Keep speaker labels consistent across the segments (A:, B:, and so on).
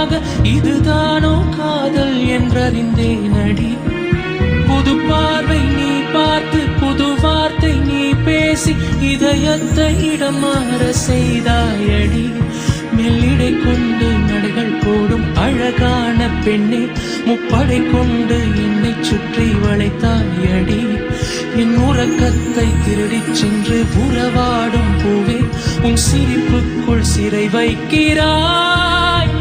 A: உனக்காக இதுதானோ காதல் என்றறிந்தேன் அடி. புது பார்வை நீ பார்த்து புது வார்த்தை நீ பேசி இதயத்தை இடம் மாற செய்தாயடி. மெல்லிடை கொண்டு நடைகள் போடும் அழகான பெண்ணே, முப்படை கொண்டு என்னை சுற்றி வளைத்தாயடி. என் உறக்கத்தை திருடிச் சென்று உறவாடும் பூவே, உன் சிரிப்புக்குள் சிறை வைக்கிறாய்.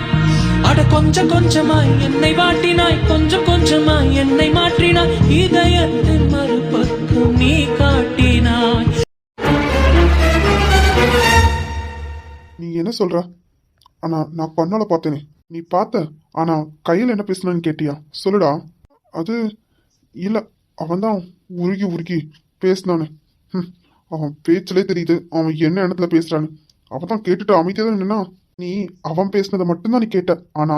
A: அட கொஞ்சம் கொஞ்சமாய் என்னை வாட்டினாய், கொஞ்சம் கொஞ்சமாய் என்னை மாற்றினாய், இதயத்தின் மறுபக்கம் நீ காட்டினாய்.
B: நீ என்ன சொல்ற? ஆனா நான் கண்ணால பார்த்தேனே. நீ பார்த்த, ஆனா கையில் என்ன பேசணும்னு கேட்டியா? சொல்லுடா. அது இல்ல, அவன்தான் உருகி உருகி பேசினானு. அவன் பேச்சிலே தெரியுது அவன் என்ன எண்ணத்துல பேசுறான்னு. அவன் தான் கேட்டுட்டு அமைதியா தான் நின்னா. நீ அவன் பேசினதை மட்டும்தான் நீ கேட்ட, ஆனா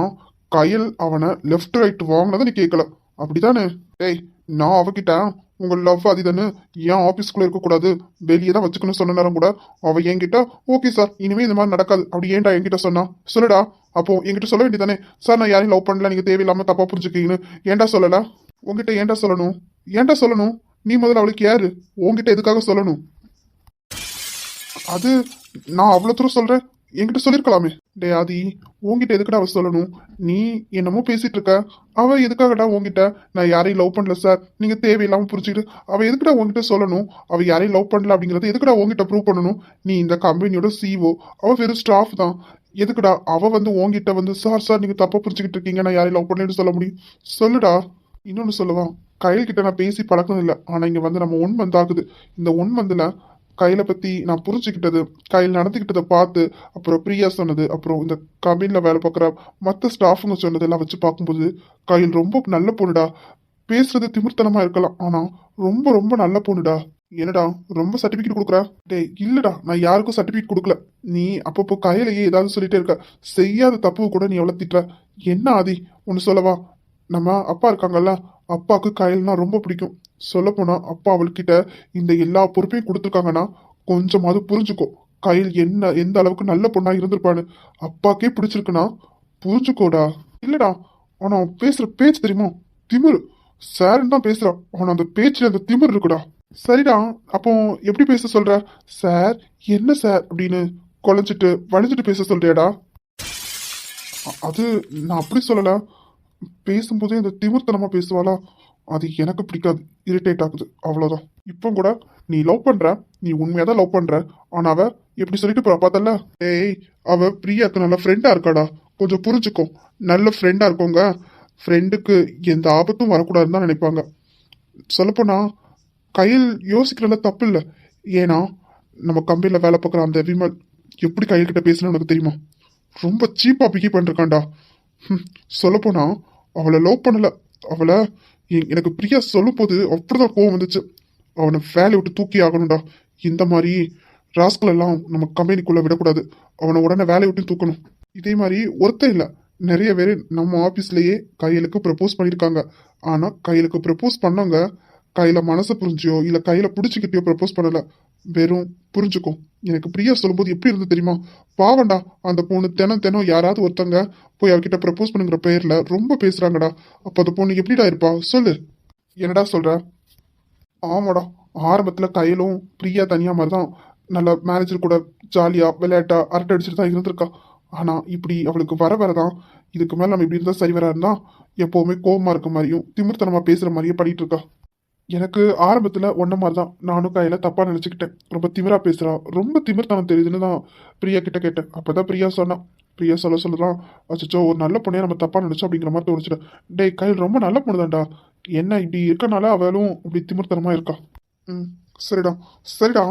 B: கையில் அவனை லெஃப்ட் ரைட் வாங்கினதை நீ கேட்கல, அப்படிதானே? டேய், நான் அவகிட்ட உங்க லவ் அதிதானு ஏன் ஆஃபீஸ்க்குள்ள இருக்கக்கூடாது, வெளியே தான் வச்சுக்கணும்னு சொன்ன நேரம் கூட அவ என்கிட்ட ஓகே சார் இனிமே இந்த மாதிரி நடக்காது அப்படி ஏன்டா என்கிட்ட சொன்னா? சொல்லுடா. அப்போ என்கிட்ட சொல்ல வேண்டியதானே, சார் நான் யாரையும் லவ் பண்ணல, நீங்க தேவையில்லாம தப்பா புரிஞ்சுக்கீங்கன்னு. ஏன்டா சொல்லல? உங்ககிட்ட ஏன்டா சொல்லணும்? ஏன்டா சொல்லணும்? நீ முதல்ல அவளுக்கு யாரு? உங்ககிட்ட எதுக்காக சொல்லணும்? அது நான் அவ்வளவு தூரம் சொல்றேன், என்கிட்ட சொல்லிருக்கலாமே. டே ஆதி, உங்ககிட்ட எதுக்கடா அவ சொல்லணும்? நீ என்னமோ பேசிட்டு இருக்க. அவ எதுக்காகடா உங்ககிட்ட நான் யாரையும் லவ் பண்ணல சார் நீங்க தேவையில்லாம புரிஞ்சுக்கிட்டு அவ எதுக்கடா உங்ககிட்ட சொல்லணும்? அவ யாரையும் லவ் பண்ணல அப்படிங்கறது எதுக்கடா உங்ககிட்ட ப்ரூவ் பண்ணணும்? நீ இந்த கம்பெனியோட சிஓ, அவ வெறும் ஸ்டாஃப் தான். எதுக்குடா அவ உங்ககிட்ட சார் நீங்க தப்பா புரிஞ்சுக்கிட்டு இருக்கீங்க, நான் யாரையும் லவ் பண்ணலன்னு சொல்ல முடியும்? சொல்லுடா. இன்னொன்னு சொல்லவா, கையில் கிட்ட நான் பேசி பழக்கம் இல்லை, ஆனா இங்க நம்ம 1 month ஆகுது. இந்த 1 monthல கையில பத்தி நான் புரிஞ்சுக்கிட்டது, கையில் நடந்துக்கிட்டதை பார்த்து, அப்புறம் பிரியா சொன்னது, அப்புறம் இந்த கம்பெனில வேலை பார்க்குற மற்ற ஸ்டாஃபுங்க சொன்னதெல்லாம் வச்சு பார்க்கும்போது கையில் ரொம்ப நல்ல பொண்ணுடா. பேசுறது திமிர்த்தனமா இருக்கலாம், ஆனா ரொம்ப ரொம்ப நல்ல பொண்ணுடா. என்னடா ரொம்ப சர்டிபிகேட் கொடுக்குற? டே இல்லடா, நான் யாருக்கும் சர்டிபிகேட் கொடுக்கல. நீ அப்பப்போ கையிலேயே ஏதாவது சொல்லிட்டே இருக்க. செய்யாத தப்பு கூட நீ எவ்வளவு திட்டுற. என்ன ஆதி, ஒன்னு சொல்லவா? நம்ம அப்பா இருக்காங்கல்ல, அப்பாவுக்கு கையில்னா ரொம்ப பிடிக்கும். சொல்ல போனா அப்பா அவள்கிட்ட இந்த எல்லா பொறுப்பையும் கொடுத்துருக்காங்கன்னா கொஞ்சமாவது புரிஞ்சுக்கோ. கையில் என்ன எந்த அளவுக்கு நல்ல பொண்ணா இருந்திருப்பான்னு அப்பாக்கே பிடிச்சிருக்குன்னா புரிஞ்சுக்கோடா. இல்லடா, ஆனா பேசுற பேச்சு தெரியுமா, திமிரு. சாருன்னு தான் பேசுறான், ஆனா அந்த பேச்சுல அந்த திமிரு இருக்குடா. சரிடா, அப்போ எப்படி பேச சொல்ற? சார் என்ன சார் அப்படின்னு குழஞ்சிட்டு வலிஞ்சிட்டு பேச சொல்றியாடா? அது நான் அப்படி சொல்லல. பேசும்போதே இந்த திமிர்த்தனமா பேசுவாளா, அது எனக்கு பிடிக்காது, இரிட்டேட் ஆகுது, அவ்வளவுதான். இப்போ கூட நீ லவ் பண்ற, நீ உண்மையாதான் லவ் பண்ற, ஆனா அவ எப்படி சொல்லிட்டு போறா பார்த்தல? ஏய், அவ பிரியாக்கு நல்ல ஃப்ரெண்டா இருக்காடா, கொஞ்சம் புரிஞ்சுக்கோ. நல்ல ஃப்ரெண்டா இருக்கோங்க, ஃப்ரெண்டுக்கு எந்த ஆபத்தும் வரக்கூடாதுன்னு தான் நினைப்பாங்க. சொல்லப்போனா கையில் யோசிக்கிறதுல தப்பு இல்லை. ஏன்னா நம்ம கம்பெனில வேலை பார்க்குற அந்த விமல் எப்படி கையில் கிட்ட பேசணும்னு உனக்கு தெரியுமா? ரொம்ப சீப்பா பிக்கி பண்ணிருக்கான்டா. சொல்லப்போனா அவளை லவ் பண்ணல, அவளை எனக்கு பிரியா சொல்லும் போது அப்படிதான் கோவம் வந்துச்சு. அவனை வேலையை விட்டு தூக்கி ஆகணும்டா. இந்த மாதிரி ராஸ்கள் எல்லாம் நம்ம கம்பெனிக்குள்ள விடக்கூடாது, அவனை உடனே வேலையை விட்டு தூக்கணும். இதே மாதிரி ஒருத்தர் இல்லை, நிறைய பேர் நம்ம ஆஃபீஸ்லயே கையலுக்கு ப்ரப்போஸ் பண்ணியிருக்காங்க. ஆனா கையலுக்கு ப்ரப்போஸ் பண்ணவங்க கையில மனசை புரிஞ்சியோ இல்ல கையில பிடிச்சிக்கிட்டியோ ப்ரப்போஸ் பண்ணல, வெறும் புரிஞ்சுக்கோ. எனக்கு பிரியா சொல்லும்போது எப்படி இருந்து தெரியுமா? பாவண்டா, அந்த பொண்ணு தினம் யாராவது ஒருத்தங்க போய் அவகிட்ட ப்ரப்போஸ் பண்ணுங்கிற பெயர்ல ரொம்ப பேசுறாங்கடா. அப்ப அந்த பொண்ணு எப்படிடா இருப்பா சொல்லு? என்னடா சொல்ற? ஆமாடா, ஆரம்பத்துல கையிலும் பிரியா தனியா மாதிரிதான் நல்ல மேனேஜர் கூட ஜாலியா விளையாட்டா அரட்டை அடிச்சுட்டு தான் இருந்திருக்கா. ஆனா இப்படி அவளுக்கு வர வரதான் இதுக்கு மேல நம்ம இப்படி இருந்தா சரி வராதுன்னா எப்பவுமே கோபமா இருக்க மாதிரியும் திமிர்த்தனமா பேசுற மாதிரியும் பண்ணிட்டு இருக்கா. எனக்கு ஆரம்பத்துல ஒன்ன மாதிரிதான் நானும் கையில தப்பா நினைச்சுக்கிட்டேன். ரொம்ப திமிரா பேசுறா, ரொம்ப திமிர்த்தனம் தெரியுதுன்னு தான் பிரியா கிட்ட கேட்டேன். அப்பதான் பிரியா சொன்னா. பிரியா சொல்லதான் அச்சோ ஒரு நல்ல பொண்ணையா நம்ம தப்பா நினைச்சோம் அப்படிங்கிற மாதிரி தோணுச்சுடா. டே கையில் ரொம்ப நல்ல பொண்ணுதான்டா, என்ன இப்படி இருக்கனால அவளும் இப்படி திமிர்த்தனமா இருக்கா. சரிடா சரிடா,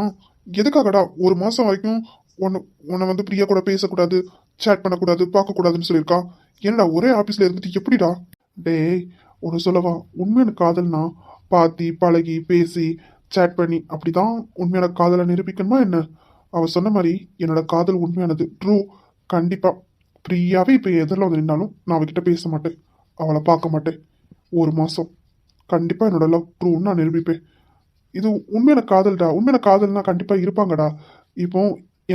B: எதுக்காகடா 1 மாசம் வரைக்கும் உன்னை பிரியா கூட பேசக்கூடாது, சேட் பண்ணக்கூடாது, பார்க்கக்கூடாதுன்னு சொல்லியிருக்கா? என்னடா ஒரே ஆபீஸ்ல இருந்துட்டு எப்படிடா? டேய் ஒன்று சொல்லவா, உண்மையான காதல்னா பாத்தி பழகி பேசி சேட் பண்ணி அப்படிதான் உண்மையான காதலை நிரூபிக்கணுமா என்ன? அவ சொன்ன மாதிரி என்னோட காதல் உண்மையானது, ட்ரூ. கண்டிப்பா ஃப்ரீயாவே இப்ப எதிரில் வந்து நின்னாலும் நான் அவகிட்ட பேச மாட்டேன், அவளை பார்க்க மாட்டேன். 1 மாசம் கண்டிப்பா என்னோட லவ் ட்ரூன்னு நான் நிரூபிப்பேன். இது உண்மையான காதல்டா. உண்மையான காதல்னா கண்டிப்பா இருப்பாங்கடா. இப்போ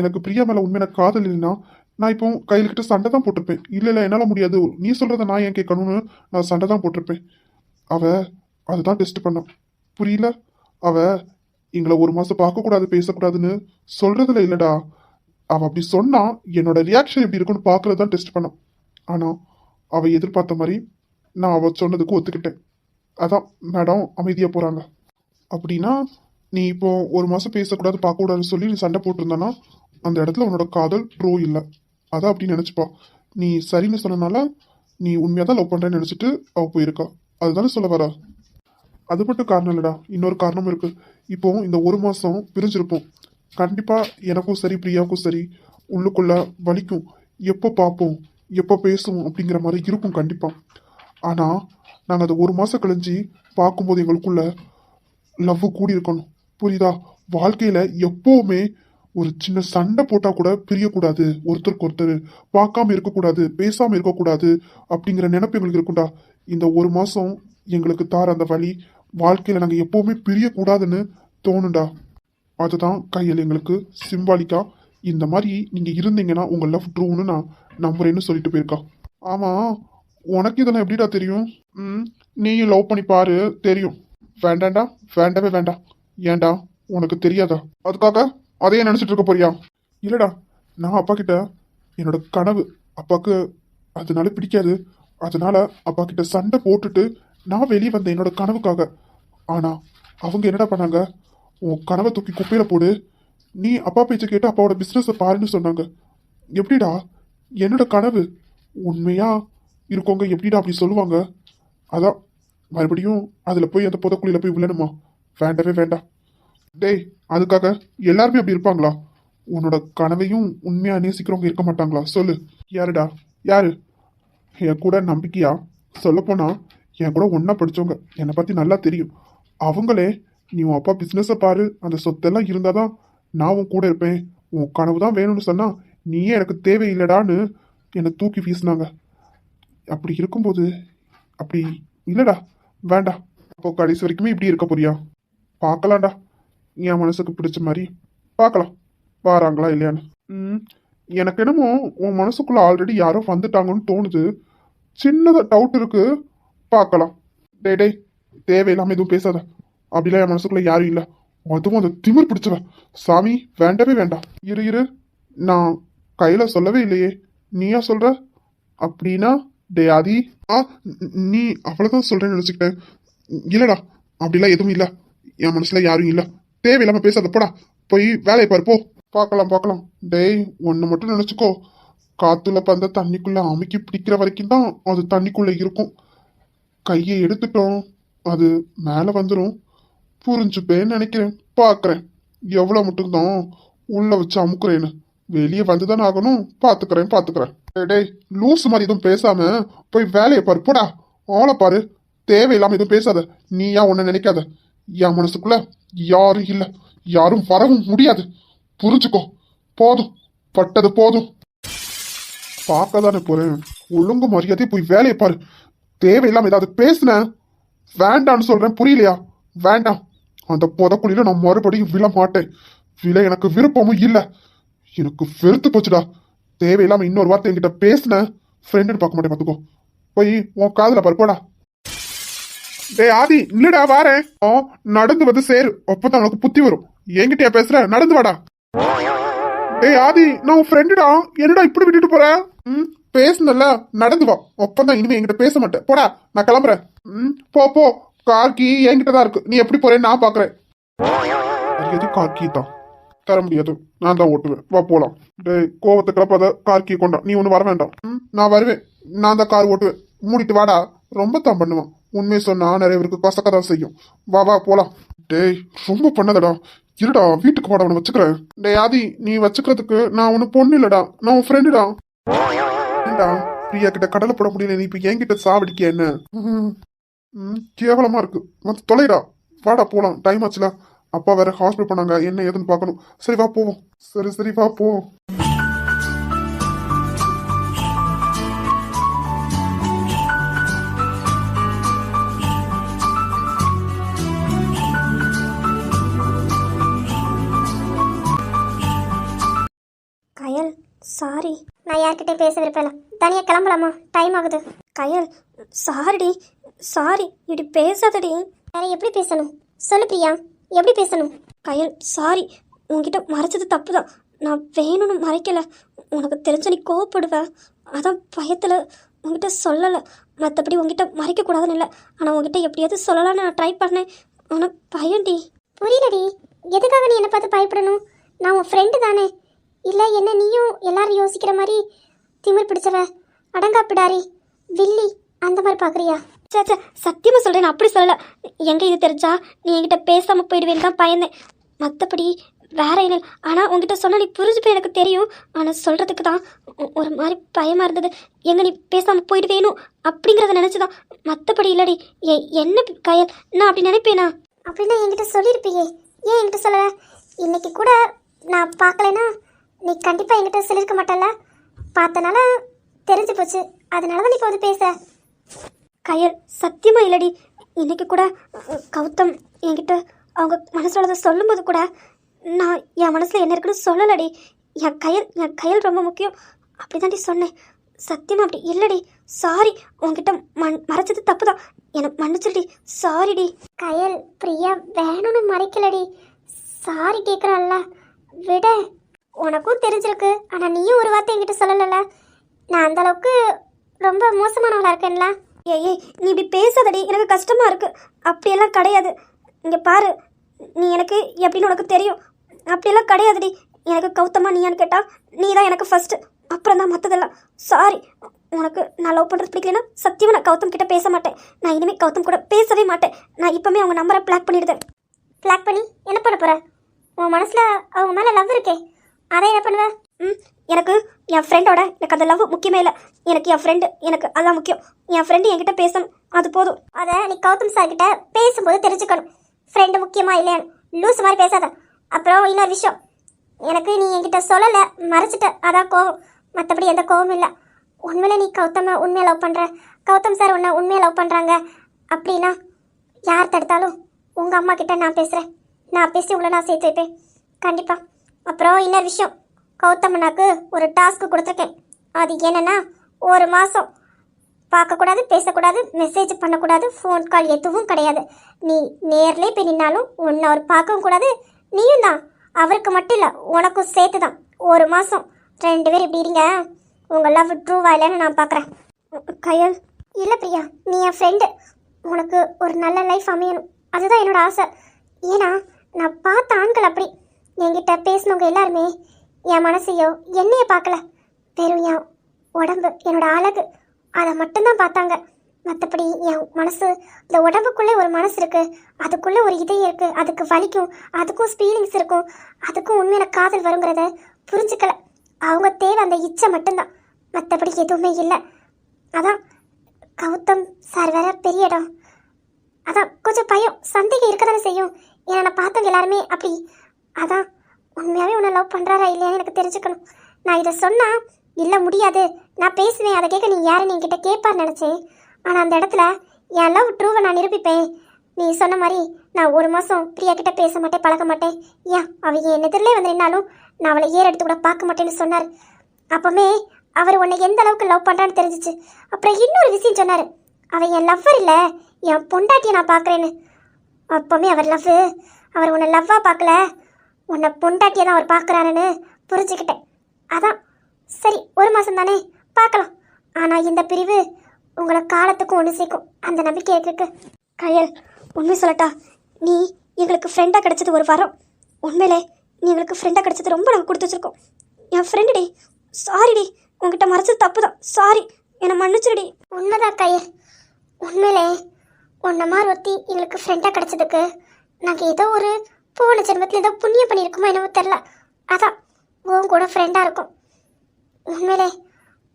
B: எனக்கு பிரியா மேல உண்மையான காதல் இல்லைன்னா நான் இப்போ கையில்கிட்ட சண்டை தான் போட்டிருப்பேன். இல்ல என்னால முடியாது, நீ சொல்றத நான் ஏன் கேட்கணும்னு நான் சண்டை தான் போட்டிருப்பேன். அவ அதுதான் டெஸ்ட் பண்ணான். புரியல? அவ எங்களை 1 மாசம் பார்க்கக்கூடாது பேசக்கூடாதுன்னு சொல்றதுல இல்லடா. அவ அப்படி சொன்னா என்னோட ரியாக்ஷன் எப்படி இருக்குன்னு பார்க்கறது தான் டெஸ்ட் பண்ணான். ஆனா அவ எதிர்பார்த்த மாதிரி நான் அவ சொன்னதுக்கு ஒத்துக்கிட்டேன். அதான் மேடம் அமைதியா போறாங்க. அப்படின்னா நீ இப்போ 1 மாசம் பேசக்கூடாது பார்க்கக்கூடாதுன்னு சொல்லி நீ சண்டை போட்டிருந்தானா அந்த இடத்துல உன்னோட காதல் ட்ரூ இல்லை. அதான் அப்படின்னு நினைச்சுப்பா. நீ சரின்னு சொன்னனால நீ உண்மையாக தான் லவ் பண்றேன்னு நினைச்சிட்டு அவ போயிருக்கா. அதுதானே சொல்ல வரா? அது மட்டும் காரணம் இல்லடா, இன்னொரு காரணமும் இருக்கு. இப்போ இந்த 1 மாசம் பிரிஞ்சிருப்போம். கண்டிப்பா எனக்கும் சரி பிரியாவுக்கும் சரி உள்ளுக்குள்ள வலிக்கும். எப்போ பார்ப்போம் எப்போ பேசுவோம் அப்படிங்கிற மாதிரி இருக்கும் கண்டிப்பா. ஆனா நாங்கள் அதை 1 மாசம் கழிஞ்சு பார்க்கும்போது எங்களுக்குள்ள லவ் கூடி இருக்கணும். புரியுதா? வாழ்க்கையில எப்பவுமே ஒரு சின்ன சண்டை போட்டா கூட பிரியக்கூடாது, ஒருத்தருக்கு ஒருத்தர் பார்க்காம இருக்கக்கூடாது, பேசாம இருக்கக்கூடாது அப்படிங்கிற நினைப்பு எங்களுக்கு இருக்கும்டா. இந்த 1 மாசம் எங்களுக்கு தார அந்த வழி வாழ்க்கையில நாங்க எப்பவுமே பிரியக்கூடாதுன்னு தோணுண்டா. அதுதான் கையில் எங்களுக்கு சிம்பாலிக்கா இந்த மாதிரி நீங்க இருந்தீங்கன்னா உங்க லவ் ட்ரூன்னு நான் நம்புறேன்னு சொல்லிட்டு போயிருக்கா. ஆமா, உனக்கு இதெல்லாம் எப்படிடா தெரியும்? நீயும் லவ் பண்ணி பாரு தெரியும். வேண்டாண்டா, வேண்டவே வேண்டாம். ஏன்டா உனக்கு தெரியாதா? அதுக்காக அதையே நினைச்சிட்டு இருக்க போறியா? இல்லடா, நான் அப்பா கிட்ட என்னோட கனவு அப்பாவுக்கு அதனால பிடிக்காது. அதனால அப்பா கிட்ட சண்டை போட்டுட்டு நான் வெளியே வந்தேன் என்னோட கனவுக்காக. ஆனா அவங்க என்னடா பண்ணாங்க? உன் கனவை தூக்கி குப்பையில போடு, நீ அப்பா பேச்சை கேட்டு அப்பாவோட பிசினஸை பாருன்னு சொன்னாங்க. எப்படிடா என்னோட கனவு உண்மையா இருக்கவங்க எப்படிடா அப்படி சொல்லுவாங்க? அதான் மறுபடியும் அதுல போய் அந்த புதக்குழியில போய் விழணுமா? வேண்டவே வேண்டாம். டேய், அதுக்காக எல்லாருமே அப்படி இருப்பாங்களா? உன்னோட கனவையும் உண்மையா நேசிக்கிறவங்க இருக்க மாட்டாங்களா? சொல்லு. யாருடா? யாரு? என் கூட நம்பிக்கையா? சொல்லப்போனா என் கூட ஒன்னா படிச்சவங்க, என்னை பத்தி நல்லா தெரியும். அவங்களே நீ உன் அப்பா பிசினஸை பாரு, அந்த சொத்தெல்லாம் இருந்தாதான் நான் உன் கூட இருப்பேன், உன் கனவு தான் வேணும்னு சொன்னா நீயே எனக்கு தேவையில்லடான்னு என்னை தூக்கி வீசினாங்க. அப்படி இருக்கும்போது அப்படி இல்லடா, வேண்டாம். அப்போ கடைசி வரைக்குமே இப்படி இருக்க போறியா? பார்க்கலாம்டா, என் மனசுக்கு பிடிச்ச மாதிரி பார்க்கலாம் வாராங்களா இல்லையான்னு. எனக்கு என்னமோ உன் மனசுக்குள்ள ஆல்ரெடி யாரோ வந்துட்டாங்கன்னு தோணுது. சின்னதாக டவுட் இருக்கு, பார்க்கலாம். டே டேய், தேவையில்லாம எதுவும் பேசாத. அப்படிலாம் என் மனசுக்குள்ள யாரும் இல்லை. அதுவும் அந்த திமிர் பிடிச்சவ. சாமி, வேண்டவே வேண்டாம். இரு, நான் கையில சொல்லவே இல்லையே, நீயா சொல்ற? அப்படின்னா டே ஆதி, நீ அவ்வளவுதான் சொல்றேன்னு நினைச்சுக்கிட்டேன். இல்லடா, அப்படிலாம் எதுவும் இல்லை. என் மனசுல யாரும் இல்லை. தேவையில்லாம பேசாத, போடா. போய் வேலையை பாரு போ. பார்க்கலாம். டேய், ஒன்னு மட்டும் நினைச்சுக்கோ, காத்துல பந்த தண்ணிக்குள்ள அமுக்கி பிடிக்கிற வரைக்கும் தான் அது தண்ணிக்குள்ள இருக்கும். கையை எடுத்துட்டோம், அது மேல வந்துடும். புரிஞ்சுப்பேன்னு நினைக்கிறேன். பாக்குறேன் எவ்வளவு மட்டும்தான் உள்ள வச்சு அமுக்குறேன்னு. வெளியே வந்துதான் ஆகணும். பாத்துக்கிறேன். டேய், லூஸ் மாதிரி எதுவும் பேசாம போய் வேலையை பாரு, போடா. ஆளை பாரு. தேவையில்லாம எதுவும் பேசாத. நீயா ஒன்னு நினைக்காத. என் மனசுக்குள்ள யாரும் இல்ல, யாரும் வரவும் முடியாது. புரிஞ்சுக்கோ. போதும், பட்டது போதும். பார்க்க தானே போறேன். ஒழுங்கு மரியாதை போய் வேலையை பாரு. தேவையில்லாம ஏதாவது பேசுன வேண்டான்னு சொல்றேன், புரியலையா? வேண்டாம். அந்த புதக்குழியில நான் மறுபடியும் விழ மாட்டேன். விழ எனக்கு விருப்பமும் இல்லை. எனக்கு வெறுத்து போச்சுடா. தேவையில்லாம இன்னொரு வார்த்தை என்கிட்ட பேசுன ஃப்ரெண்டுன்னு பார்க்க மாட்டேன். பார்த்துக்கோ. போய் உன் காதுல பாரு, போடா. டே ஆதி, இல்லடா வாரேன். நடந்து வந்து சேரு, அப்பதான் உனக்கு புத்தி வரும். என்கிட்டயா பேசுற? நடந்து வாடா. டே ஆதி, நான் உன் ஃப்ரெண்டுடா, என்னடா இப்படி விட்டுட்டு போற? பேசுனல, நடந்து வா. அப்பதான் இனிமே என்கிட்ட பேச மாட்டேன். போடா, நான் கிளம்புறேன். போ. கார்கி என்கிட்ட தான் இருக்கு, நீ எப்படி போறேன்னு நான் பாக்குறேன். எது கார்கி தான் தர முடியாது, நான் தான் ஓட்டுவேன். வா போலாம். டேய், கோவத்தை கிளப்பாத. கார்கி கொண்டா, நீ ஒண்ணு வர வேண்டாம். நான் வருவேன், நான் தான் கார் ஓட்டுவேன். மூடிட்டு வாடா. ரொம்ப தான் பண்ணுவான். உண்மையை சொன்னா நிறைய பேருக்கு கசக்க தான் செய்யும். வா போலாம். டேய், ரொம்ப பண்ணதடா. இருடா, வீட்டுக்கு வாடா, அவனை வச்சுக்கிறேன். டேய் ஆதி, நீ வச்சுக்கிறதுக்கு நான் ஒண்ணு பொண்ணு இல்லடா, நான் உன் ஃப்ரெண்டுடா. ஏண்டா, பிரியா கிட்ட கடலை போட முடியல, நீ இப்ப என்கிட்ட சாவடிக்க என்ன? கேவலமா இருக்கு. வந்து தொலைடா. வாடா போலாம், டைம் ஆச்சுல. அப்பா வேற ஹாஸ்பிட்டல் போனாங்க, என்ன ஏதுன்னு பார்க்கணும். சரி வா போவோம். சரி வா போ.
C: கயல், சாரி. நான் யார்கிட்டயும் பேச விருப்பம் தனியாக கிளம்பலாமா? டைம் ஆகுது.
D: கயல் சாரிடி, சாரி, இப்படி பேசாதடி.
C: வேற எப்படி பேசணும் சொல்லு பிரியா, எப்படி பேசணும்?
D: கயல் சாரி, உன்கிட்ட மறைச்சது தப்பு தான். நான் வேணும்னு மறைக்கல. உனக்கு தெரிஞ்ச நீ கோவப்படுவ, அதான் பயத்தில் உங்ககிட்ட சொல்லலை. மற்றபடி உங்ககிட்ட மறைக்கக்கூடாதுன்னு இல்லை. ஆனால் உங்ககிட்ட எப்படியாவது சொல்லலான்னு நான் ட்ரை பண்ணேன். ஆனால் பயம்டி.
C: புரியலடி, எதுக்காக நீ என்னை பார்த்து பயப்படணும்? நான் உன் ஃப்ரெண்டு தானே. இல்லை என்ன நீயும் எல்லாரும் யோசிக்கிற மாதிரி திமிர் பிடிச்சவ, அடங்காப்பிடாரி, வில்லி அந்த மாதிரி பார்க்குறியா?
D: சே, சத்தியமாக சொல்கிறேன், நான் அப்படி சொல்லலை. எங்கே இது தெரிஞ்சா நீ என்கிட்ட பேசாமல் போயிடுவேன்னு தான் பயந்தேன். மற்றபடி வேற என்ன. ஆனால் உங்ககிட்ட சொன்னால் நீ புரிஞ்சுப்பே, எனக்கு தெரியும். ஆனால் சொல்கிறதுக்கு தான் ஒரு மாதிரி பயமாக இருந்தது. எங்கே நீ பேசாமல் போயிடுவேணும் அப்படிங்கிறத நினச்சிதான். மற்றபடி இல்லடி. என்ன கயல், நான் அப்படி நினைப்பேனா?
C: அப்படின்னா என்கிட்ட சொல்லியிருப்பியே, ஏன் என்கிட்ட சொல்லலை? இன்னைக்கு கூட நான் பார்க்கலைன்னா நீ கண்டிப்பாக என்கிட்ட சொல்லியிருக்க மாட்டல. பார்த்தனால தெரிஞ்சு போச்சு, அதனால தான் நீ இப்போ வந்து பேச.
D: கயல் சத்தியமாக இல்லடி. இன்னைக்கு கூட கௌதம் என்கிட்ட அவங்க மனசோட சொல்லும்போது கூட நான் என் மனசில் என்ன இருக்குன்னு சொல்லலடி. என் கையல் ரொம்ப முக்கியம் அப்படி தாண்டி சொன்னேன். சத்தியமாக அப்படி இல்லடி. சாரி, உங்ககிட்ட மறைச்சது தப்பு தான், எனக்கு மன்னிச்சிடி. சாரிடி.
C: கயல் பிரியா வேணும்னு மறைக்கலடி, சாரி கேட்குறான்ல விட. உனக்கும் தெரிஞ்சிருக்கு, ஆனால் நீயும் ஒரு வார்த்தை என்கிட்ட சொல்லலைல்ல. நான் அந்த அளவுக்கு ரொம்ப மோசமானவளா இருக்கேன்ல.
D: ஏய் நீ இப்படி பேசாதடி, எனக்கு கஷ்டமாக இருக்குது. அப்படியெல்லாம் கிடையாது. இங்கே பாரு, நீ எனக்கு எப்படின்னு உனக்கு தெரியும். அப்படியெல்லாம் கிடையாதுடி. எனக்கு கௌதமா நீயான்னு கேட்டால் நீ தான் எனக்கு ஃபஸ்ட்டு, அப்புறம் தான் மற்றதெல்லாம். சாரி, உனக்கு நான் லவ் பண்ணுறது பிடிக்கலன்னா சத்தியமாக நான் கௌதம் கிட்ட பேச மாட்டேன். நான் இனிமேல் கௌதம் கூட பேசவே மாட்டேன். நான் இப்போமே அவங்க நம்பரை பிளாக் பண்ணிடுதேன்.
C: பிளாக் பண்ணி என்ன பண்ண போகிற? உன் மனசில் அவங்க மேலே லவ் இருக்கே, அதை என்ன பண்ணுவேன்?
D: எனக்கு என் ஃப்ரெண்டோட எனக்கு அந்த லவ் முக்கியமே இல்லை. எனக்கு என் ஃப்ரெண்டு, எனக்கு அதான் முக்கியம். என் ஃப்ரெண்டு என்கிட்ட பேசணும், அது போதும்.
C: அதை நீ கௌதம் சார் கிட்ட பேசும்போது தெரிஞ்சுக்கணும், ஃப்ரெண்டு முக்கியமா இல்லையான்னு. லூஸ் மாதிரி பேசாத. அப்புறம் இன்னொரு விஷயம், எனக்கு நீ என்கிட்ட சொல்லலை, மறைச்சிட்ட, அதான் கோவம். மற்றபடி எந்த கோவமும் இல்லை. உண்மையிலே நீ கௌதமை உண்மையை லவ் பண்ணுற, கௌதம் சார் உன்னை உண்மையை லவ் பண்ணுறாங்க அப்படின்னா யார் தடுத்தாலும் உங்கள் அம்மா கிட்ட நான் பேசுகிறேன். நான் பேசி உங்களை நான் சேர்த்து வைப்பேன் கண்டிப்பாக. அப்புறம் இன்னொரு விஷயம், கௌதமனாக்கு ஒரு டாஸ்க்கு கொடுத்துருக்கேன். அது என்னென்னா, ஒரு மாதம் பார்க்கக்கூடாது, பேசக்கூடாது, மெசேஜ் பண்ணக்கூடாது, ஃபோன் கால் எதுவும் கிடையாது. நீ நேர்லேயே போய் நின்னாலும் உன்னை அவர் பார்க்கவும் கூடாது. நீயும் தான், அவருக்கு மட்டும் இல்லை உனக்கும் சேர்த்து தான். ஒரு மாதம் 2 பேர் இப்படி இருங்க. உங்கள் லவ் ட்ரூவா இல்லைன்னு நான் பார்க்குறேன்.
D: கயல்
C: இல்லை பிரியா, நீ என் ஃப்ரெண்டு, உனக்கு ஒரு நல்ல லைஃப் அமையணும், அதுதான் என்னோட ஆசை. ஏன்னா நான் பார்த்த ஆண்கள் அப்படி. என்கிட்ட பேசினவங்க எல்லாருமே என் மனசையோ என்னைய பார்க்கல, வெறும் என் உடம்பு, என்னோட அழகு, அதை மட்டும்தான் பார்த்தாங்க. மற்றபடி என் மனசு, இந்த உடம்புக்குள்ளே ஒரு மனசு இருக்குது, அதுக்குள்ளே ஒரு இதயம் இருக்குது, அதுக்கு வலிக்கும், அதுக்கும் ஃபீலிங்ஸ் இருக்கும், அதுக்கும் உண்மையில காதல் வருங்கிறத புரிஞ்சுக்கல. அவங்க தேவை அந்த இச்சை மட்டும்தான், மற்றபடி எதுவுமே இல்லை. அதான் கௌதம் சார் வேற பெரிய இடம், அதான் கொஞ்சம் பயம், சந்தேகம் இருக்க தானே செய்யும். ஏன்னா நான் பார்த்தவங்க எல்லாருமே அப்படி. அதான் உண்மையாகவே உன்னை லவ் பண்ணுறாரா இல்லையான்னு எனக்கு தெரிஞ்சுக்கணும். நான் இதை சொன்னால் இல்லை முடியாது, நான் பேசுவேன், அதை கேட்க நீ யாருன்னு என்கிட்ட கேட்பான்னு நினச்சேன். ஆனால் அந்த இடத்துல என் லவ் ட்ரூவை நான் நிரூபிப்பேன். நீ சொன்ன மாதிரி நான் ஒரு மாதம் பிரியா கிட்ட பேச மாட்டேன், பழக மாட்டேன். ஏன் அவங்க என் எதிரிலே வந்து நின்னாலும் நான் அவளை ஏற எடுத்து கூட பார்க்க மாட்டேன்னு சொன்னார். அப்போமே அவர் உன்னை எந்த அளவுக்கு லவ் பண்ணுறான்னு தெரிஞ்சிச்சு. அப்புறம் இன்னொரு விஷயம் சொன்னார், அவன் என் லவ்வர் இல்லை, என் பொண்டாட்டியை நான் பார்க்குறேன்னு. அப்போமே அவர் உன்னை லவ்வாக பார்க்கல, உன்னை பொண்டாட்டியை தான் அவர் பார்க்குறாருன்னு புரிஞ்சுக்கிட்டேன். அதான் சரி, ஒரு மாதம் தானே பார்க்கலாம். ஆனால் இந்த பிரிவு உங்களை காலத்துக்கும் ஒன்று சேர்க்கும், அந்த நம்பிக்கை இருக்கு.
D: கயல் உண்மை சொல்லட்டா, நீ எங்களுக்கு ஃப்ரெண்டாக கிடைச்சது ஒரு வரம். உண்மையிலே நீ எங்களுக்கு ஃப்ரெண்டாக கிடைச்சது ரொம்ப நாங்கள் கொடுத்து வச்சுருக்கோம். என் ஃப்ரெண்டு டி, சாரிடி, உங்ககிட்ட மறைச்சது தப்பு தான், சாரி, என்னை மன்னிச்சிருடி.
C: உண்மைதான் கயல், உண்மையிலே உன்ன மாதிரி ஒருத்தி எங்களுக்கு ஃப்ரெண்டாக கிடைச்சதுக்கு நாங்கள் ஏதோ ஒரு போன ஜென்மத்தில் ஏதோ புண்ணியம் பண்ணியிருக்கோமோ என்னவோ தெரில. அதான் உன் கூட ஃப்ரெண்டாக இருக்கும். உண்மையிலே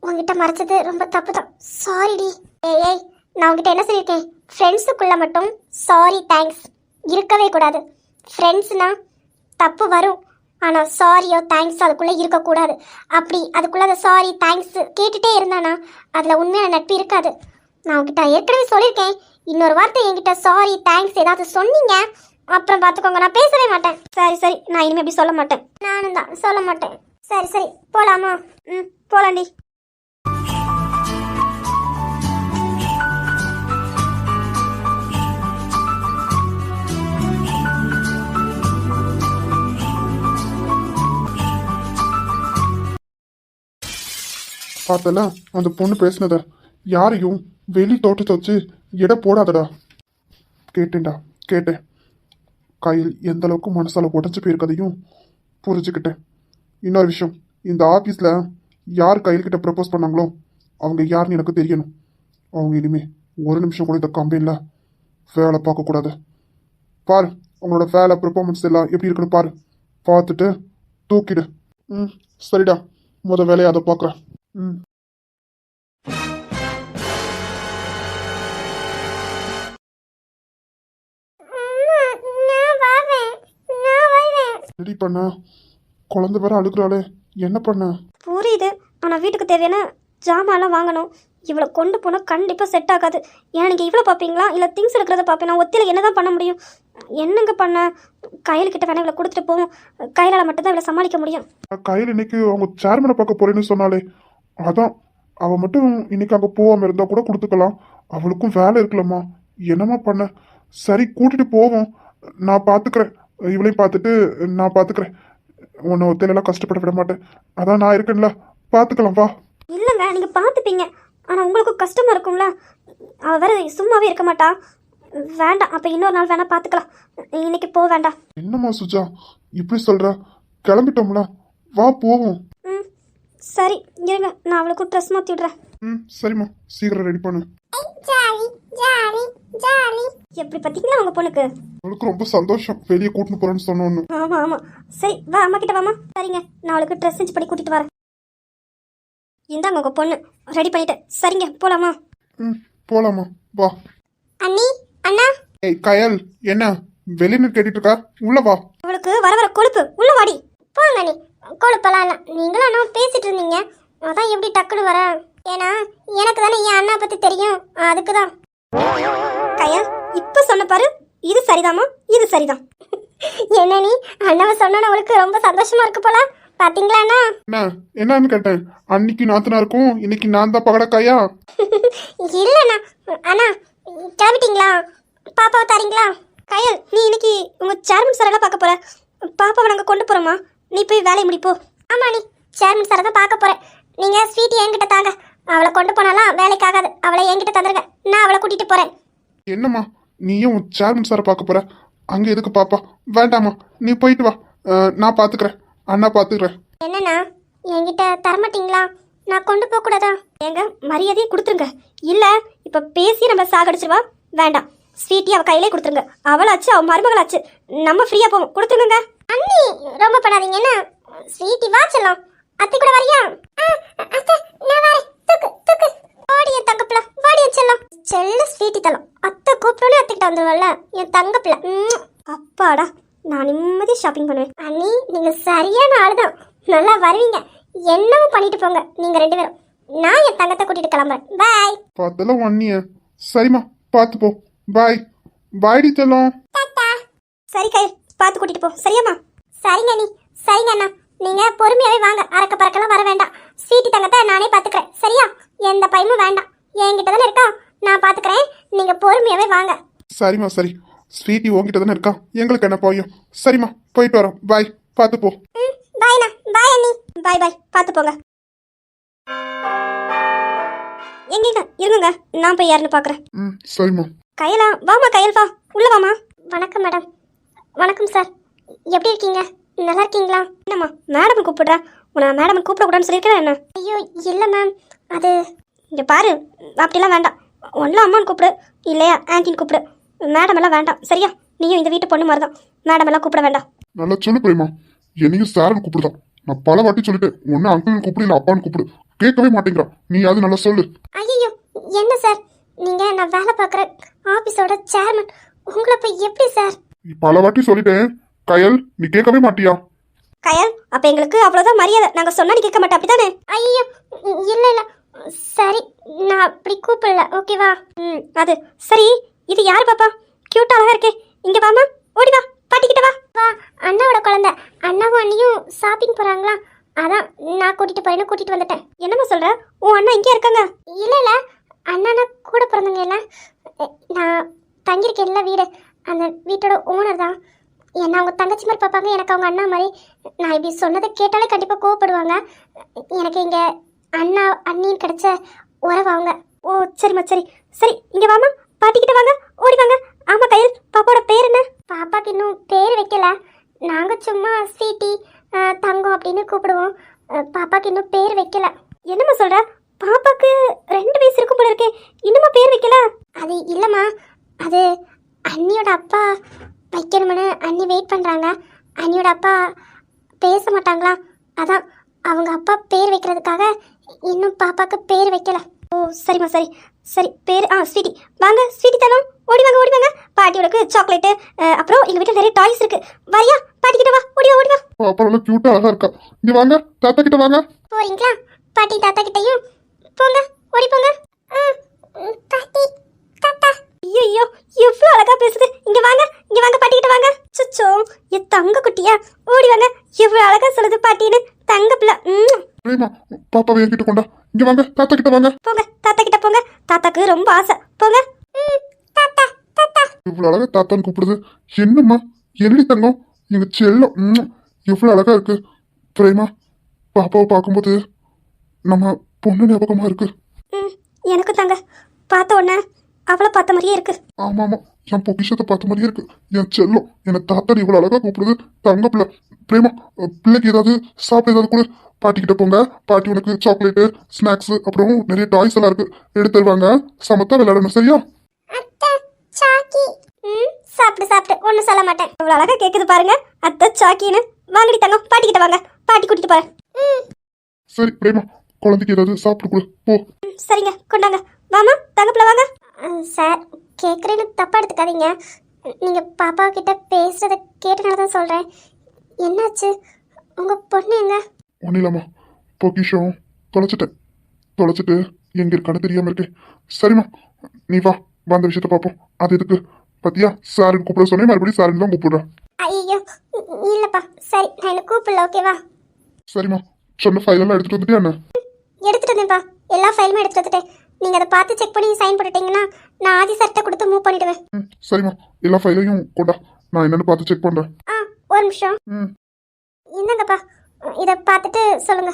C: உங்ககிட்ட மறைச்சது ரொம்ப தப்பு தான், சாரிடி. ஏய் நான் உங்ககிட்ட என்ன சொல்லியிருக்கேன், ஃப்ரெண்ட்ஸுக்குள்ளே மட்டும் சாரி தேங்க்ஸ் இருக்கவே கூடாது. ஃப்ரெண்ட்ஸ்னா தப்பு வரும், ஆனால் சாரியோ தேங்க்ஸ் அதுக்குள்ளே இருக்கக்கூடாது. அப்படி அதுக்குள்ளே அந்த சாரி தேங்க்ஸ் கேட்டுகிட்டே இருந்தானா அதில் உண்மையான நட்பு இருக்காது. நான் உங்ககிட்ட ஏற்கனவே சொல்லியிருக்கேன், இன்னொரு வார்த்தை என்கிட்ட சாரி தேங்க்ஸ் ஏதாவது சொன்னீங்க அப்புறம் பார்த்துக்கோங்க, நான் பேசவே மாட்டேன்.
D: சரி, நான் இனிமேல் அப்படி சொல்ல மாட்டேன்.
C: நானும் தான் சொல்ல மாட்டேன். சரி போகலாமா?
D: போகலாண்டி.
B: பார்த்தல அந்த பொண்ணு பேசினத, யாரையும் வெளி தோட்டத்தை வச்சு எடை போடாதடா. கேட்டேன்டா, கேட்டேன். கையில் எந்த அளவுக்கு மனசால உடஞ்சு போயிருக்கதையும் புரிஞ்சுக்கிட்டேன். இன்னொரு விஷயம், இந்த ஆஃபீஸில் யார் கையில்கிட்ட ப்ரப்போஸ் பண்ணாங்களோ அவங்க யாருன்னு எனக்கு தெரியணும். அவங்க இனிமே ஒரு நிமிஷம் கூட இந்த கம்பெனியில் வேலை பார்க்கக்கூடாது. பாரு, அவங்களோட வேலை பெர்ஃபார்மன்ஸ் எல்லாம் எப்படி இருக்குன்னு பாரு. பார்த்துட்டு தூக்கிடு. ம், சரிடா. வேலையை அதை பார்க்குறேன். ம். ரெடி பண்ண குழந்தை வேற அழுகுறாளே, என்ன பண்ண?
D: புரியுது, ஆனால் வீட்டுக்கு தேவையான ஜாமான்லாம் வாங்கணும். இவ்வளோ கொண்டு போனால் கண்டிப்பாக செட் ஆகாது. ஏன்னா நீங்கள் இவ்வளோ பார்ப்பீங்களா இல்லை திங்ஸ் இருக்கிறத பார்ப்பேன். நான் ஒத்தியில் என்ன தான் பண்ண முடியும்? என்னங்க பண்ண? கையில்கிட்ட வேணா இவ்வளோ கொடுத்துட்டு போவோம். கையிலால் மட்டும்தான் இவ்வளோ சமாளிக்க முடியும்.
B: கையில் இன்னைக்கு அவங்க சேர்மனை பார்க்க போறேன்னு சொன்னாலே, அதான் அவள் மட்டும் இன்னைக்கு அங்கே போகாமல் இருந்தால் கூட கொடுத்துக்கலாம். அவளுக்கும் வேலை இருக்கலாமா? என்னம்மா பண்ண? சரி, கூட்டிட்டு போவோம். நான் பார்த்துக்கிறேன். இவளையும் பார்த்துட்டு நான் பார்த்துக்கிறேன். உன்னை ஒத்தையிலலாம் கஷ்டப்பட விட மாட்டேன். அதான் நான் இருக்கேன்ல, பார்த்துக்கலாம் வா.
D: இல்லைங்க, நீங்கள் பார்த்துப்பீங்க. ஆனால் உங்களுக்கும் கஷ்டமாக இருக்கும்ல. அவள் வேற சும்மாவே இருக்க மாட்டா. வேண்டாம், அப்போ இன்னொரு நாள் வேணால் பார்த்துக்கலாம். இன்னைக்கு போக வேண்டாம்.
B: என்னம்மா சுஜா இப்படி சொல்ற? கிளம்பிட்டோம்ல, வா போவோம்.
D: ம், சரி இருங்க, நான் அவளுக்கு ட்ரெஸ் மாற்றி விட்றேன்.
B: ம், சரிம்மா, சீக்கிரம் ரெடி பண்ணு.
D: எப்படி பார்த்தீங்களா உங்கள் பொண்ணுக்கு?
B: அவளுக்கு ரொம்ப சந்தோஷம் வெளியே கூட்டின்னு போறேன்னு சொன்னோன்னு.
D: ஆமாம் ஆமாம், சரி வா அம்மா கிட்ட வாமா. சரிங்க, நான் அவளுக்கு ட்ரெஸ் செஞ்சு பண்ணி கூட்டிகிட்டு வரேன். இந்தாங்க உங்கள் பொண்ணு ரெடி பண்ணிட்டேன். சரிங்க, போகலாமா?
B: ம், போலாமா, வா.
C: அண்ணி, அண்ணா.
B: ஏய் கயல், என்ன வெளியில கேட்டுட்டு இருக்கா? உள்ள வா.
D: அவளுக்கு வர வர கொழுப்பு, உள்ள வாடி.
C: போங்க அண்ணி, கொழுப்பெல்லாம் இல்லை. நீங்களும் அண்ணா பேசிட்டு இருந்தீங்க, அதான் எப்படி டக்குன்னு வர. ஏன்னா எனக்கு தானே என் அண்ணா பற்றி தெரியும், அதுக்கு தான்.
D: கையா, இப்போ சொன்ன பாரு, இது சரிதாம்மா, இது சரிதான்.
C: என்ன நீ அண்ணாவை சொன்னா அவளுக்கு ரொம்ப சந்தோஷமா இருக்கு போல. பாத்தீங்களா அண்ணா?
B: என்ன என்னன்னு கேட்டேன். அன்னைக்கு நாத்தனா இருக்கும், இன்னைக்கு நான் தான் பகடக்காயா?
C: இல்லண்ணா. அண்ணா கிளம்பிட்டீங்களா? பாப்பாவை தரீங்களா?
D: கையல், நீ இன்னைக்கு உங்கள் சேர்மன் சாரெல்லாம் பார்க்க போற. பாப்பாவை நாங்கள் கொண்டு போகிறோமா? நீ போய் வேலையை முடிப்போ.
C: ஆமா நீ சேர்மன் சாரை தான் பார்க்க போறேன். நீங்க ஸ்வீட் என்கிட்ட தாங்க. அவளை கொண்டு போனாலாம் வேலைக்கு ஆகாது. அவளை என்கிட்ட தந்துருங்க, நான் அவளை கூட்டிட்டு போறேன்.
B: என்னம்மா நீயும் சேர்மன் சாரை பார்க்க போற? அங்க எதுக்கு பாப்பா? வேண்டாமா, நீ போயிட்டு வா. நான் பாத்துக்கிறேன், அண்ணா பாத்துக்கிறேன்.
C: என்னண்ணா என்கிட்ட தரமாட்டீங்களா? நான் கொண்டு போக கூடாதா?
D: ஏங்க, மரியாதையை கொடுத்துருங்க. இல்லை இப்போ பேசி நம்ம சாகடிச்சிருவா. வேண்டாம், ஸ்வீட்டி அவள் கையிலே கொடுத்துருங்க. அவளாச்சு, அவள் மருமகளாச்சு, நம்ம ஃப்ரீயாக போவோம். கொடுத்துருங்க.
C: அண்ணி ரொம்ப பண்ணாதீங்க. என்ன ஸ்வீட்டி வா செல்லம். அத்தை கூட வரியா? அத்தை நான் வரேன். தூக்கு தூக்கு. வாடிய தங்கப்பிள்ள, வாடிய செல்லம். செல்ல ஸ்வீட்டி தலம். அத்தை கூப்பிட்டோன்னே அத்தைக்கிட்ட வந்துருவல்ல என் தங்கப்பிள்ள.
D: அப்பாடா, நான் நிம்மதி ஷாப்பிங் பண்ணுவேன்.
C: அண்ணி நீங்க சரியான ஆளுதான். நல்லா வருவீங்க. என்னவும் பண்ணிட்டு போங்க நீங்க ரெண்டு பேரும். நான் என் தங்கத்தை கூட்டிட்டு கிளம்புறேன். பாய்.
B: பார்த்தல ஒன்னிய. சரிம்மா, பார்த்து போ. பாய். பாய்டி செல்லம்.
D: சரி கையில், பார்த்து கூட்டிட்டு போ. சரியாம்மா?
C: சரிங்க அண்ணி, சரிங்க அண்ணா. நீங்க பொறுமையாவே வாங்க. அறக்க பறக்கலாம் வர வேண்டாம். ஸ்வீட்டி தங்கத்தை நானே பாத்துக்கிறேன். சரியா? எந்த பயமும் வேண்டாம். என்கிட்ட தானே இருக்கா, நான் பாத்துக்கிறேன். நீங்க பொறுமையாவே வாங்க.
B: சரிம்மா, சரி. ஸ்வீட்டி உங்ககிட்ட தானே இருக்கா, எங்களுக்கு என்ன போயும். சரிம்மா, போயிட்டு வரோம். பாய், பார்த்து போ.
C: பாய்ண்ணா. பாய் அண்ணி.
D: பாய் பாய், பார்த்து போங்க. எங்கேங்க இருங்க, நான் போய் யாருன்னு பார்க்குறேன்.
B: ம், சரிம்மா.
D: கையலா, வாமா கையல், வா உள்ள வாமா.
C: வணக்கம் மேடம். வணக்கம் சார். எப்படி இருக்கீங்க? நல்லா இருக்கீங்களா?
D: என்னம்மா மேடம் கூப்பிடுறேன்? உன்னை மேடம் கூப்பிடக்கூடாதுன்னு சொல்லியிருக்கிறேன் என்ன?
C: ஐயோ இல்லை மேம், அது
D: இங்கே பாரு, அப்படிலாம் வேண்டாம். ஒன்றும் அம்மான்னு கூப்பிடு, இல்லையா ஆன்ட்டின்னு கூப்பிடு. மேடம் எல்லாம் வேண்டாம், சரியா? நீயும் இந்த வீட்டு பொண்ணு மாதிரி தான். மேடம் எல்லாம் கூப்பிட வேண்டாம்.
B: நல்லா சொல்லு பிரேமா. என்னையும் சாரன் கூப்பிடுதான். நான் பல வாட்டி சொல்லிட்டேன், ஒன்னு அங்கிள் கூப்பிடு இல்ல அப்பான்னு கூப்பிடு. கேட்கவே மாட்டேங்கிறான். நீ அது நல்லா சொல்லு.
C: ஐயோ என்ன சார் நீங்க? நான் வேலை பார்க்குற ஆஃபீஸோட சேர்மன். உங்களை போய் எப்படி சார்?
B: நீ பல வாட்டி சொல்லிட்டேன் கயல், நீ கேட்கவே மாட்டியா?
D: கயல், அப்போ எங்களுக்கு அவ்வளோதான் மரியாதை. நாங்கள் சொன்னா நீ கேட்க மாட்டேன், அப்படித்தானே?
C: ஐயோ இல்லை இல்லை, சரி நான் அப்படி கூப்பிடல, ஓகேவா?
D: ம், அது சரி. இது யார் பாப்பா? கியூட்டா அழகா இருக்கே. இங்கே வாமா, ஓடி வா, பாட்டிக்கிட்ட வா.
C: வா, அண்ணாவோட குழந்தை. அண்ணாவும் அண்ணியும் ஷாப்பிங் போகிறாங்களா, அதான் நான் கூட்டிட்டு போறேன்னு கூட்டிட்டு வந்துட்டேன்.
D: என்னம்மா சொல்ற? உன் அண்ணா இங்கே இருக்காங்க?
C: இல்லை இல்லை, அண்ணா கூட பிறந்தவங்க இல்லை. நான் தங்கியிருக்கேன்ல வீடு, அந்த வீட்டோட ஓனர் தான். என்ன அவங்க தங்கச்சி மாதிரி பார்ப்பாங்க, எனக்கு அவங்க அண்ணா மாதிரி. நான் இப்படி சொன்னதை கேட்டாலே கண்டிப்பாக கோவப்படுவாங்க. எனக்கு இங்கே அண்ணா அண்ணியும் கிடைச்ச உறவு அவங்க.
D: ஓ சரிம்மா சரி. சரி இங்கே வாமா, பாட்டிக்கிட்ட வாங்க, ஓடி வாங்க. ஆமாம் கையில், பாப்பாவோட பேர் என்ன?
C: பாப்பாக்கு இன்னும் பேர் வைக்கல. நாங்கள் சும்மா ஸ்வீட்டி தங்கம் அப்படின்னு கூப்பிடுவோம். பாப்பாக்கு இன்னும் பேர் வைக்கல.
D: என்னம்மா சொல்கிற? பாப்பாக்கு 2 வயசு இருக்கும் போல இருக்கே, இன்னுமா பேர் வைக்கல?
C: அது இல்லைம்மா, அது அண்ணியோட அப்பா வைக்கணும்னு அண்ணி வெயிட் பண்ணுறாங்க. அண்ணியோட அப்பா பேச மாட்டாங்களா, அதான் அவங்க அப்பா பேர் வைக்கிறதுக்காக இன்னும் பாப்பாக்கு பேர் வைக்கல.
D: ஓ சரிம்மா சரி. சரி பேர் ஸ்வீட்டி. வாங்க ஸ்வீட்டி தனம், ஓடி வாங்க ஓடி வாங்க. பாட்டியோடக்கு சாக்லேட்டு, அப்புறம் எங்கள் வீட்டில் நிறைய டாய்ஸ் இருக்கு. வரியா பாட்டிக்கிட்ட வா, ஓடி வா ஓடி வா.
B: பாப்பா நல்லா கியூட்டா அழகா இருக்கா. இங்க வாங்க, தாத்தா கிட்ட வாங்க.
C: போறீங்களா? பாட்டி தாத்தா கிட்டயும் போங்க, ஓடி போங்க. பாட்டி தாத்தா.
D: ஐயோ எவ்வளோ அழகா பேசுது. இங்க வாங்க இங்க வாங்க, பாட்டிக்கிட்ட வாங்க. சுச்சோ என் தங்க குட்டியா, ஓடி வாங்க. எவ்வளோ அழகா சொல்லுது பாட்டின்னு, தங்க பிள்ளை.
B: பிரேமா, பாப்பாவை என்கிட்ட கொண்டா. இங்க வாங்க, தாத்தா கிட்ட வாங்க.
D: போங்க தாத்தா கிட்ட போங்க, தாத்தாக்கு ரொம்ப ஆசை. போங்க.
C: தாத்தா தாத்தா.
B: இவ்வளவு அழகா தாத்தான்னு கூப்பிடுது. என்னம்மா, என்னடி தங்கம், எங்க செல்லம். எவ்வளவு அழகா இருக்கு. பிரேமா, பாப்பாவை பார்க்கும்போது நம்ம பொண்ணு ஞாபகமா இருக்கு.
D: எனக்கும் தாங்க, பார்த்த உடனே அவளை பார்த்த மாதிரியே இருக்கு.
B: ஆமா ஆமா, என் பொக்கிஷத்தை பார்த்த மாதிரியே இருக்கு. என் செல்லம், என்ன தாத்தா இவ்வளவு அழகா கூப்பிடுது. தங்க பிள்ளை. பிரேமா, பிள்ளைக்கு ஏதாவது சாப்பிட ஏதாவது கூட பாட்டிக்கிட்ட போங்க. பாட்டி உனக்கு சாக்லேட்டு, ஸ்நாக்ஸ், அப்புறம் நிறைய டாய்ஸ் எல்லாம் இருக்கு, எடுத்து தருவாங்க. சமத்தா விளையாடணும், சரியா?
C: அத்தை சாக்கி. சாப்பிடு சாப்பிடு, ஒன்றும் சொல்ல மாட்டேன்.
D: இவ்வளோ அழகா கேட்குது பாருங்க, அத்தை சாக்கின்னு. வாங்கடி தங்கம், பாட்டிக்கிட்ட வாங்க, பாட்டி கூட்டிட்டு போறேன்.
B: சரி பிரேமா, குழந்தைக்கு ஏதாவது சாப்பிட்டு கொடு போ.
D: சரிங்க கொண்டாங்க. வாமா தங்கப்பில் வாங்க.
C: சார், கேட்குறேன்னு தப்பாக எடுத்துக்காதீங்க. நீங்கள் பாப்பா கிட்ட பேசுகிறத கேட்டனால தான் சொல்கிறேன். என்னாச்சு? உங்கள் பொண்ணு எங்க?
B: ஒன்றும் இல்லாமா, பொக்கிஷம் தொலைச்சிட்டு எங்க இருக்கான்னு தெரியாம இருக்கேன். சரிம்மா, நீ வா, வந்த விஷயத்த பார்ப்போம். அது எதுக்கு பத்தியா சாருன்னு கூப்பிட சொன்னேன், மறுபடியும் சாருன்னு தான் கூப்பிடுறேன்.
C: ஐயோ இல்லைப்பா, சரி நான் என்ன கூப்பிடல, ஓகேவா?
B: சரிம்மா, சொன்ன ஃபைல் எல்லாம் எடுத்துட்டு வந்துட்டியா என்ன?
C: எடுத்துட்டு வந்தேன்ப்பா, எல்லா ஃபைலுமே எடுத்துட்டு வந்துட்டேன். நீங்கள் அதை பார்த்து செக் பண்ணி சைன் போட்டுட்டீங்கன்னா நான் ஆதி சட்டை கொடுத்து மூவ் பண்ணிடுவேன்.
B: சரிம்மா, எல்லா ஃபைலையும் கொண்டா, நான் என்னன்னு பார்த்து செக் பண்றேன்.
C: ஒரு நிமிஷம். என்னங்கப்பா, இதை பார்த்துட்டு சொல்லுங்க.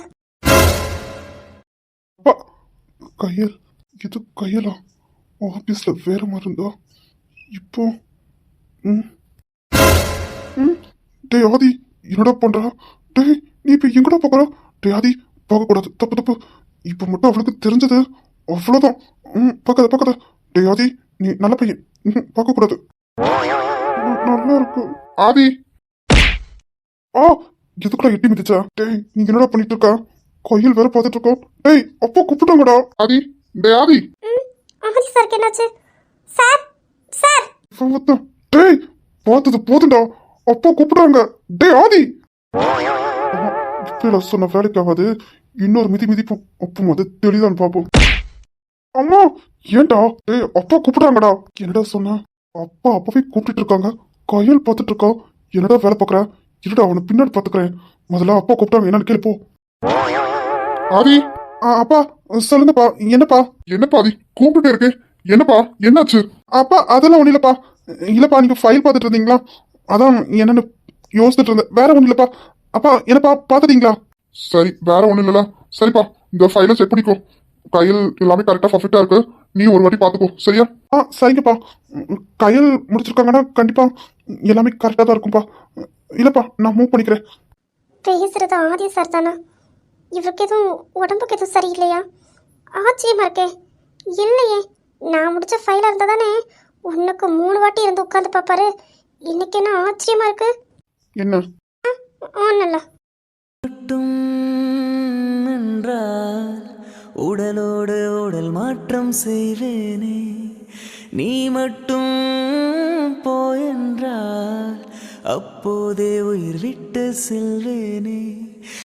B: அப்பா, கையல், இது கையலா? ஆபீஸ்ல வேற மாதிரி இருந்தா இப்போ. டேய் ஆதி, என்னடா பண்றா? டேய் நீ இப்ப எங்கடா போகிறா? டேய் ஆதி, பார்க்கக்கூடாது, தப்பு தப்பு. இப்ப மட்டும் அவளுக்கு தெரிஞ்சது அவ்வளவுதான். பார்க்காத. டேய் ஆதி, நீ நல்ல பையன், பார்க்கக்கூடாது. நல்லா இருக்கு ஆதி. எதுக்குடா எட்டி மிதிச்சா? டேய் நீங்க என்னடா பண்ணிட்டு இருக்கா? கோயில் வேற பார்த்துட்டு இருக்கோம். டேய் அப்பா கூப்பிட்டாங்கடா. ஆதி, டேய் ஆதி.
C: ஆதி சாருக்கு என்னாச்சு? Sir sir.
B: டேய் பார்த்தது போதுண்டா, அப்பா கூப்பிட்டாங்க. டேய் ஆதி. இப்ப சொன்ன வேலைக்காவது இன்னொரு மிதிப்போம். அப்போ அது தெளிதான் பார்ப்போம். அம்மா ஏன்டா? டேய் அப்பா கூப்பிட்டாங்கடா. என்னடா சொன்ன? அப்பா அப்பவே கூப்பிட்டு இருக்காங்க, கையில் பார்த்துட்டு இருக்கா. என்னடா வேலை பார்க்குற? இருடா அவனை பின்னாடி பார்த்துக்கிறேன். முதல்ல அப்பா கூப்பிட்டாங்க என்னன்னு கேள்ப்போ. ஆதி. அப்பா சொல்லுங்கப்பா. என்னப்பா ஆதி கூப்பிட்டு இருக்கு? என்னப்பா என்னாச்சு? அப்பா அதெல்லாம் ஒன்றும் இல்லப்பா. இல்லப்பா, நீங்க ஃபைல் பார்த்துட்டு இருந்தீங்களா, அதான் என்னன்னு யோசிச்சுட்டு இருந்தேன். வேற ஒன்றும் இல்லப்பா. அப்பா என்னப்பா பார்த்துட்டீங்களா? சரி வேற ஒன்றும் இல்லல. சரிப்பா, இந்த ஃபைலை செக் பண்ணிக்கோ. கையில் எல்லாமே கரெக்டாக பர்ஃபெக்டாக இருக்கு. நீ ஒரு வாட்டி பார்த்துக்கோ, சரியா? சரிங்கப்பா. கையில் முடிச்சிருக்காங்கன்னா கண்டிப்பா எல்லாமே கரெக்டாக தான் இருக்கும்பா. இல்லப்பா, நான் மூவ் பண்ணிக்கிறேன்.
C: பேசுறது ஆதி சார் தானா? இவருக்கு எதுவும் உடம்புக்கு எதுவும் சரியில்லையா? ஆச்சரியமா இருக்கே. இல்லையே, நான் முடிச்ச ஃபைலாக இருந்தால் தானே 1க்கு 3 வாட்டி இருந்து உட்காந்து பார்ப்பாரு. இன்னைக்கு என்ன ஆச்சரியமா இருக்கு?
B: என்ன?
C: ஒன்றும் இல்லை.
A: மட்டும் என்றால் உடலோடு உடல் மாற்றம் செய்வேனே, நீ மட்டும் போயென்றால் அப்போதே உயிர் விட்டு செல்வேனே.